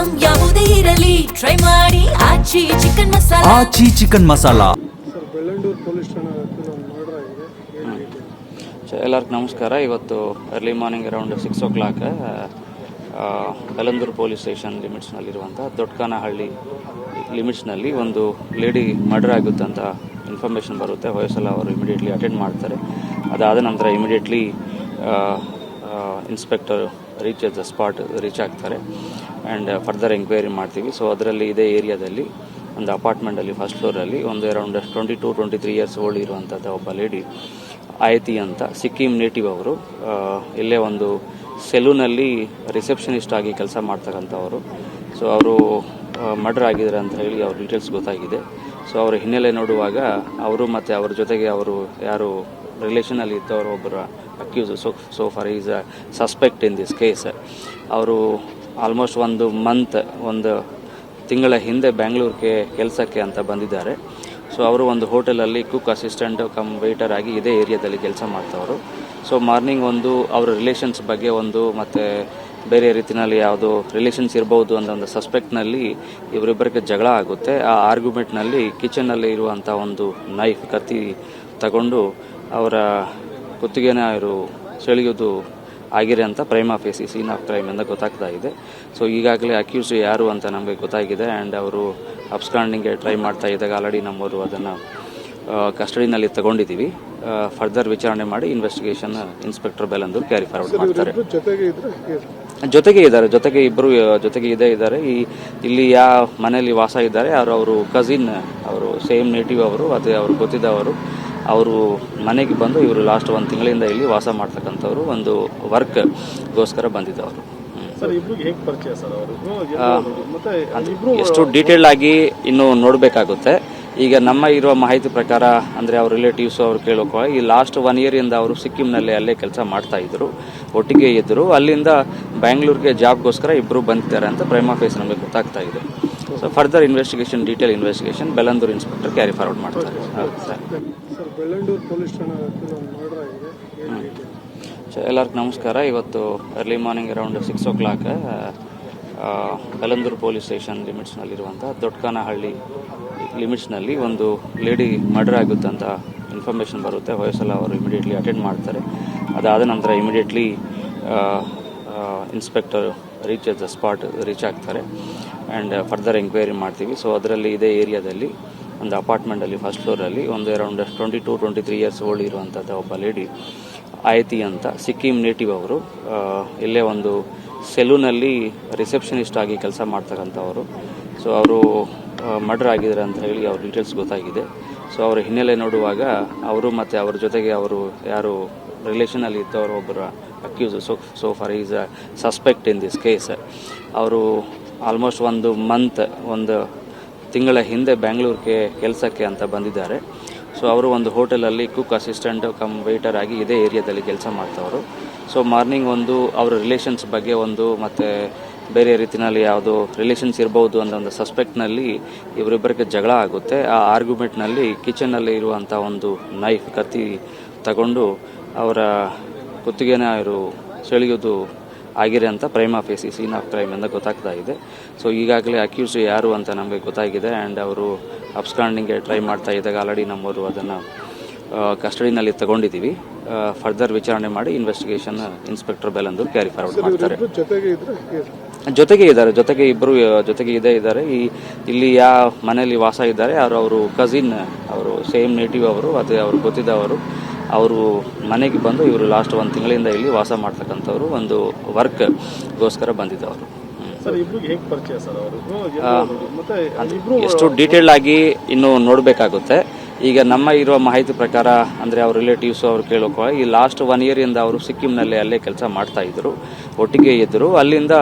Item ಯಾವುದೇ ಇರಲಿ try ಮಾಡಿ Aachi chicken masala. Aachi chicken masala. Sir, Bellandur police ಠಾಣೆ ಮರ್ಡರ್ ಆಗಿದೆ. ಎಲ್ಲರಿಗೂ ನಮಸ್ಕಾರ. ಇವತ್ತು early morning around 6 o'clock Bellandur police station ಲಿಮಿಟ್ಸ್ನಲ್ಲಿರುವಂಥ ದೊಡ್ಡಕಾನಹಳ್ಳಿ ಲಿಮಿಟ್ಸ್ನಲ್ಲಿ ಒಂದು ಲೇಡಿ ಮರ್ಡರ್ ಆಗುತ್ತೆ ಅಂತ ಇನ್ಫಾರ್ಮೇಷನ್ ಬರುತ್ತೆ. ಹೊಯ್ಸಲ ಅವರು ಇಮಿಡಿಯೇಟ್ಲಿ ಅಟೆಂಡ್ ಮಾಡ್ತಾರೆ. ಅದಾದ ನಂತರ ಇಮಿಡಿಯೇಟ್ಲಿ ಇನ್ಸ್ಪೆಕ್ಟರ್ ರೀಚ್ ಆಗ್ತಾರೆ ಆ್ಯಂಡ್ ಫರ್ದರ್ ಎಂಕ್ವೈರಿ ಮಾಡ್ತೀವಿ. ಸೊ ಅದರಲ್ಲಿ ಇದೇ ಏರಿಯಾದಲ್ಲಿ ಒಂದು ಅಪಾರ್ಟ್ಮೆಂಟಲ್ಲಿ ಫಸ್ಟ್ ಫ್ಲೋರಲ್ಲಿ ಒಂದು ಅರೌಂಡ್ 22-23 ಇಯರ್ಸ್ ಓಲ್ಡ್ ಇರುವಂಥದ್ದು ಒಬ್ಬ ಲೇಡಿ ಆಯತಿ ಅಂತ, ಸಿಕ್ಕಿಂ ನೇಟಿವ್ ಅವರು. ಇಲ್ಲೇ ಒಂದು ಸೆಲೂನಲ್ಲಿ ರಿಸೆಪ್ಷನಿಸ್ಟ್ ಆಗಿ ಕೆಲಸ ಮಾಡ್ತಕ್ಕಂಥವರು. ಸೊ ಅವರು ಮರ್ಡರ್ ಆಗಿದ್ದಾರೆ ಅಂತ ಹೇಳಿ ಅವ್ರ ಡೀಟೇಲ್ಸ್ ಗೊತ್ತಾಗಿದೆ. ಸೊ ಅವರ ಹಿನ್ನೆಲೆ ನೋಡುವಾಗ ಅವರು ಮತ್ತು ಅವ್ರ ಜೊತೆಗೆ ಅವರು ಯಾರು ರಿಲೇಷನಲ್ಲಿ ಇದ್ದವರು ಒಬ್ಬರ accused, so far is a suspect in this case. ಅವರು ಆಲ್ಮೋಸ್ಟ್ ಒಂದು ತಿಂಗಳ ಹಿಂದೆ ಬ್ಯಾಂಗ್ಳೂರಿಗೆ ಕೆಲಸಕ್ಕೆ ಅಂತ ಬಂದಿದ್ದಾರೆ. ಸೊ ಅವರು ಒಂದು ಹೋಟೆಲಲ್ಲಿ ಕುಕ್ ಅಸಿಸ್ಟೆಂಟ್ ಕಮ್ ವೇಟರ್ ಆಗಿ ಇದೇ ಏರಿಯಾದಲ್ಲಿ ಕೆಲಸ ಮಾಡ್ತವರು. ಸೊ ಮಾರ್ನಿಂಗ್ ಅವರ ರಿಲೇಷನ್ಸ್ ಬಗ್ಗೆ ಮತ್ತು ಬೇರೆ ರೀತಿಯಲ್ಲಿ ಯಾವುದೋ ರಿಲೇಷನ್ಸ್ ಇರ್ಬೋದು ಅನ್ನೋ ಒಂದು ಸಸ್ಪೆಕ್ಟ್ನಲ್ಲಿ ಇವರಿಬ್ಬರಿಗೆ ಜಗಳ ಆಗುತ್ತೆ. ಆ ಆರ್ಗ್ಯುಮೆಂಟ್ನಲ್ಲಿ ಕಿಚನ್ನಲ್ಲಿ ಇರುವಂಥ ಒಂದು ನೈಫ್, ಕತ್ತಿ ತಗೊಂಡು ಅವರ ಕುತ್ತಿಗೆನ ಅವರು ಸೆಳೆಯೋದು ಆಗಿದೆ ಅಂತ prima facie scene of crime ಅಂತ ಗೊತ್ತಾಗ್ತಾ ಇದೆ. ಸೊ ಈಗಾಗಲೇ ಅಕ್ಯೂಸ್ ಯಾರು ಅಂತ ನಮಗೆ ಗೊತ್ತಾಗಿದೆ ಆ್ಯಂಡ್ ಅವರು ಅಬ್ಸ್ಕಾಂಡಿಂಗ್ಗೆ ಟ್ರೈ ಮಾಡ್ತಾ ಇದ್ದಾಗ ಆಲ್ರೆಡಿ ನಮ್ಮವರು ಅದನ್ನು ಕಸ್ಟಡಿನಲ್ಲಿ ತಗೊಂಡಿದ್ದೀವಿ. ಫರ್ದರ್ ವಿಚಾರಣೆ ಮಾಡಿ investigation inspector Bellandur carry forward ಮಾಡ್ತಾರೆ. ಜೊತೆಗೆ ಇಬ್ಬರು ಜೊತೆಗೆ ಇದ್ದಾರೆ. ಇಲ್ಲಿ ಯಾವ ಮನೆಯಲ್ಲಿ ವಾಸ ಇದ್ದಾರೆ ಅವರು ಕಸಿನ್, ಅವರು ಸೇಮ್ ನೇಟಿವ್ ಅವರು, ಅದೇ ಅವರು ಗೊತ್ತಿದ್ದವರು. ಅವರು ಮನೆಗೆ ಬಂದು ಇವರು ಲಾಸ್ಟ್ 1 ತಿಂಗಳಿಂದ ಇಲ್ಲಿ ವಾಸ ಮಾಡ್ತಕ್ಕಂಥವ್ರು, ಒಂದು ವರ್ಕ್ಗೋಸ್ಕರ ಬಂದಿದ್ದವರು. ಎಷ್ಟು ಡೀಟೇಲ್ ಆಗಿ ಇನ್ನು ನೋಡಬೇಕಾಗುತ್ತೆ. ಈಗ ನಮ್ಮ ಇರುವ ಮಾಹಿತಿ ಪ್ರಕಾರ ಅಂದರೆ ಅವ್ರ ರಿಲೇಟಿವ್ಸ್ ಅವ್ರು ಕೇಳೋಕೆ ಈ ಲಾಸ್ಟ್ 1 year ಇಂದ ಅವರು ಸಿಕ್ಕಿಂನಲ್ಲಿ ಅಲ್ಲೇ ಕೆಲಸ ಮಾಡ್ತಾ ಇದ್ರು, ಒಟ್ಟಿಗೆ ಇದ್ದರು. ಅಲ್ಲಿಂದ ಬ್ಯಾಂಗ್ಳೂರಿಗೆ ಜಾಬ್ಗೋಸ್ಕರ ಇಬ್ಬರು ಬಂದಿದ್ದಾರೆ ಅಂತ ಪ್ರೈಮಾ ಫೇಸ್ ನಮಗೆ ಗೊತ್ತಾಗ್ತಾ ಇದೆ. So further detail investigation Bellandur inspector carry forward ಮಾಡ್ತಾರೆ. ಬೆಳ್ಳಂಡೂರು ಪೊಲೀಸ್ ಠಾಣೆ ಮರ್ಡರ್ ಆಗಿದೆ. ಎಲ್ಲರಿಗೂ ನಮಸ್ಕಾರ. ಇವತ್ತು early morning around 6 o'clock Bellandur police station ಲಿಮಿಟ್ಸ್ನಲ್ಲಿರುವಂಥ ದೊಡ್ಡಕಾನಹಳ್ಳಿ ಲಿಮಿಟ್ಸ್ನಲ್ಲಿ ಒಂದು ಲೇಡಿ ಮರ್ಡರ್ ಆಗುತ್ತೆ ಅಂತ ಇನ್ಫಾರ್ಮೇಷನ್ ಬರುತ್ತೆ. ಹೊಯ್ಸಲ ಅವರು ಇಮಿಡಿಯೇಟ್ಲಿ ಅಟೆಂಡ್ ಮಾಡ್ತಾರೆ. ಅದಾದ ನಂತರ ಇಮಿಡಿಯೇಟ್ಲಿ ಇನ್ಸ್ಪೆಕ್ಟರ್ ರೀಚ್ ಆಗ್ತಾರೆ ಆ್ಯಂಡ್ ಫರ್ದರ್ ಎಂಕ್ವೈರಿ ಮಾಡ್ತೀವಿ. ಸೊ ಅದರಲ್ಲಿ ಇದೇ ಏರಿಯಾದಲ್ಲಿ ಒಂದು ಅಪಾರ್ಟ್ಮೆಂಟಲ್ಲಿ ಫಸ್ಟ್ ಫ್ಲೋರಲ್ಲಿ ಒಂದು ಅರೌಂಡ್ 22-23 ಇಯರ್ಸ್ ಓಲ್ಡ್ ಇರುವಂಥದ್ದು ಒಬ್ಬ ಲೇಡಿ ಆಯತಿ ಅಂತ, ಸಿಕ್ಕಿಂ ನೇಟಿವ್ ಅವರು. ಇಲ್ಲೇ ಒಂದು ಸೆಲೂನಲ್ಲಿ ರಿಸೆಪ್ಷನಿಸ್ಟ್ ಆಗಿ ಕೆಲಸ ಮಾಡ್ತಕ್ಕಂಥವರು. ಸೊ ಅವರು ಮರ್ಡರ್ ಆಗಿದ್ದಾರೆ ಅಂತ ಹೇಳಿ ಅವ್ರ ಡೀಟೇಲ್ಸ್ ಗೊತ್ತಾಗಿದೆ. ಸೊ ಅವರ ಹಿನ್ನೆಲೆ ನೋಡುವಾಗ ಅವರು ಮತ್ತು ಅವ್ರ ಜೊತೆಗೆ ಅವರು ಯಾರು ರಿಲೇಷನಲ್ಲಿ ಇದ್ದವರು ಒಬ್ಬರ accused, so far is a suspect in this case. ಅವರು ಆಲ್ಮೋಸ್ಟ್ ಒಂದು ತಿಂಗಳ ಹಿಂದೆ ಬ್ಯಾಂಗ್ಳೂರಿಗೆ ಕೆಲಸಕ್ಕೆ ಅಂತ ಬಂದಿದ್ದಾರೆ. ಸೊ ಅವರು ಒಂದು ಹೋಟೆಲಲ್ಲಿ ಕುಕ್ ಅಸಿಸ್ಟೆಂಟ್ ಕಮ್ ವೇಟರ್ ಆಗಿ ಇದೇ ಏರಿಯಾದಲ್ಲಿ ಕೆಲಸ ಮಾಡ್ತವರು. ಸೊ ಮಾರ್ನಿಂಗ್ ಅವರ ರಿಲೇಷನ್ಸ್ ಬಗ್ಗೆ ಮತ್ತು ಬೇರೆ ರೀತಿಯಲ್ಲಿ ಯಾವುದೋ ರಿಲೇಷನ್ಸ್ ಇರ್ಬೋದು ಅನ್ನೋ ಒಂದು ಸಸ್ಪೆಕ್ಟ್ನಲ್ಲಿ ಇವರಿಬ್ಬರಿಗೆ ಜಗಳ ಆಗುತ್ತೆ. ಆ ಆರ್ಗ್ಯುಮೆಂಟ್ನಲ್ಲಿ ಕಿಚನ್ನಲ್ಲಿ ಇರುವಂಥ ಒಂದು ನೈಫ್, ಕತ್ತಿ ತಗೊಂಡು ಅವರ ಕುತ್ತಿಗೆನ ಅವರು ಸೆಳೆಯೋದು ಆಗಿದೆ ಅಂತ prima facie scene of crime ಅಂತ ಗೊತ್ತಾಗ್ತಾ ಇದೆ. ಸೊ ಈಗಾಗಲೇ ಅಕ್ಯೂಸ್ ಯಾರು ಅಂತ ನಮಗೆ ಗೊತ್ತಾಗಿದೆ ಆ್ಯಂಡ್ ಅವರು ಅಬ್ಸ್ಕಾಂಡಿಂಗ್ಗೆ ಟ್ರೈ ಮಾಡ್ತಾ ಇದ್ದಾಗ ಆಲ್ರೆಡಿ ನಮ್ಮವರು ಅದನ್ನು ಕಸ್ಟಡಿನಲ್ಲಿ ತಗೊಂಡಿದ್ದೀವಿ. ಫರ್ದರ್ ವಿಚಾರಣೆ ಮಾಡಿ investigation inspector Bellandur carry forward ಮಾಡ್ತಾರೆ. ಜೊತೆಗೆ ಇಬ್ಬರು ಜೊತೆಗೆ ಇದ್ದಾರೆ. ಇಲ್ಲಿ ಯಾವ ಮನೆಯಲ್ಲಿ ವಾಸ ಇದ್ದಾರೆ ಅವರು ಕಸಿನ್, ಅವರು ಸೇಮ್ ನೇಟಿವ್ ಅವರು, ಅದೇ ಅವರು ಗೊತ್ತಿದ್ದವರು. ಅವರು ಮನೆಗೆ ಬಂದು ಇವರು ಲಾಸ್ಟ್ 1 ತಿಂಗಳಿಂದ ಇಲ್ಲಿ ವಾಸ ಮಾಡ್ತಕ್ಕಂಥವ್ರು, ಒಂದು ವರ್ಕ್ಗೋಸ್ಕರ ಬಂದಿದ್ದವರು. ಎಷ್ಟು ಡೀಟೇಲ್ ಆಗಿ ಇನ್ನು ನೋಡಬೇಕಾಗುತ್ತೆ. ಈಗ ನಮ್ಮ ಇರುವ ಮಾಹಿತಿ ಪ್ರಕಾರ ಅಂದರೆ ಅವ್ರ ರಿಲೇಟಿವ್ಸ್ ಅವ್ರು ಕೇಳೋಕೆ ಈ ಲಾಸ್ಟ್ 1 year ಇಂದ ಅವರು ಸಿಕ್ಕಿಂನಲ್ಲಿ ಅಲ್ಲೇ ಕೆಲಸ ಮಾಡ್ತಾ ಇದ್ರು, ಒಟ್ಟಿಗೆ ಇದ್ದರು. ಅಲ್ಲಿಂದ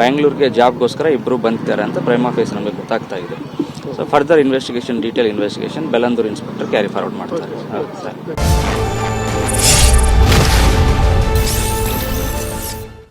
ಬ್ಯಾಂಗ್ಳೂರಿಗೆ ಜಾಬ್ಗೋಸ್ಕರ ಇಬ್ಬರು ಬಂದಿದ್ದಾರೆ ಅಂತ ಪ್ರೈಮಾ ಫೇಸ್ ನಮಗೆ ಗೊತ್ತಾಗ್ತಾ ಇದೆ. So further detail investigation Bellandur inspector carry forward ಮಾಡ್ತಾರೆ.